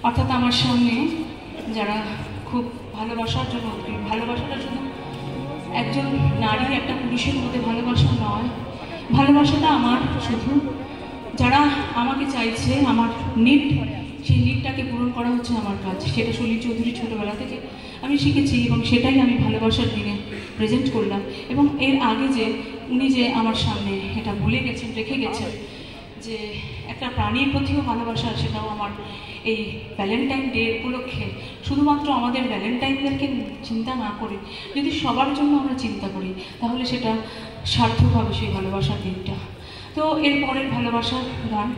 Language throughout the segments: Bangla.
অর্থাৎ আমার সামনে যারা খুব ভালোবাসার জন্য, ভালোবাসাটা শুধু একজন নারী একটা পুরুষের মধ্যে ভালোবাসা নয়, ভালোবাসাটা আমার শুধু যারা আমাকে চাইছে, আমার নিড, সেই নিডটাকে পূরণ করা হচ্ছে আমার কাজ। সেটা সলিল চৌধুরী ছোটোবেলা থেকে আমি শিখেছি এবং সেটাই আমি ভালোবাসার দিনে প্রেজেন্ট করলাম। এবং এর আগে যে উনি যে আমার সামনে এটা বলে গেছেন, রেখে গেছেন যে একটা প্রাণীর প্রতিও ভালোবাসা, সেটাও আমার এই ভ্যালেন্টাইন ডে উপলক্ষে শুধুমাত্র আমাদের ভ্যালেন্টাইনদেরকে চিন্তা না করে যদি সবার জন্য আমরা চিন্তা করি, তাহলে সেটা সার্থক হবে সেই ভালোবাসার দিনটা। তো এর পরের ভালোবাসার গান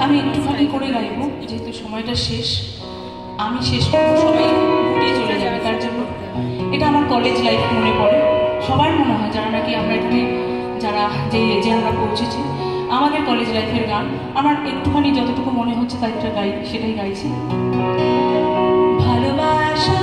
আমি একটুখানি করে গাইব, যেহেতু সময়টা শেষ। আমি শেষ করবো, সবাই ঘুরিয়ে চলে যাবে, তার জন্য এটা আমার কলেজ লাইফ মনে পড়ে। সবার মনে হয় যারা নাকি আমরা এখানে, যারা যে এজে আমরা পৌঁছেছি, আমাদের কলেজ লাইফের গান আমার একটুখানি যতটুকু মনে হচ্ছে তাই একটা গাই, সেটাই গাইছি। ভালোবাসা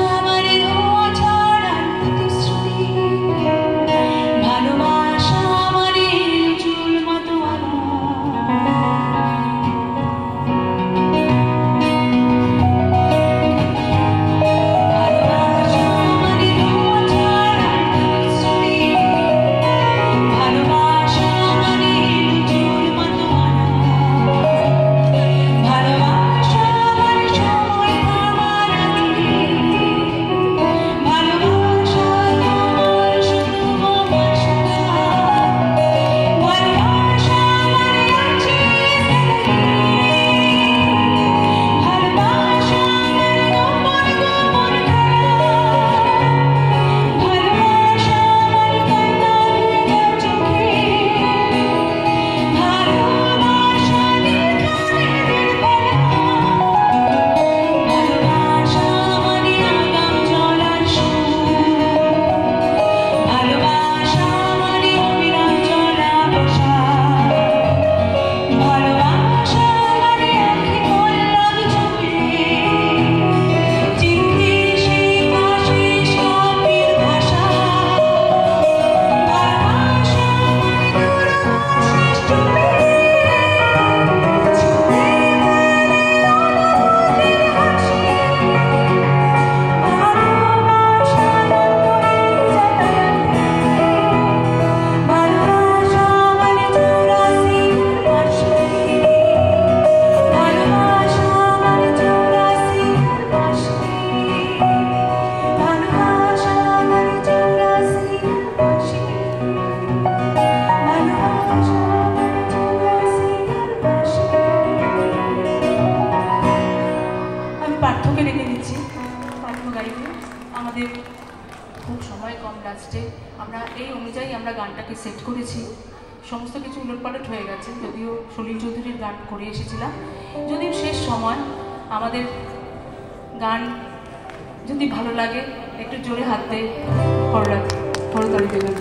আমাদের খুব সময় কম, লাস্টে আমরা এই অনুযায়ী আমরা গানটাকে সেট করেছি। সমস্ত কিছু উলটপালট হয়ে গেছে, যদিও সলিল চৌধুরীর গান করে এসেছিলাম। যদিও শেষ সময় আমাদের গান যদি ভালো লাগে একটু জোরে হাত দিয়ে করতালি দেবেন।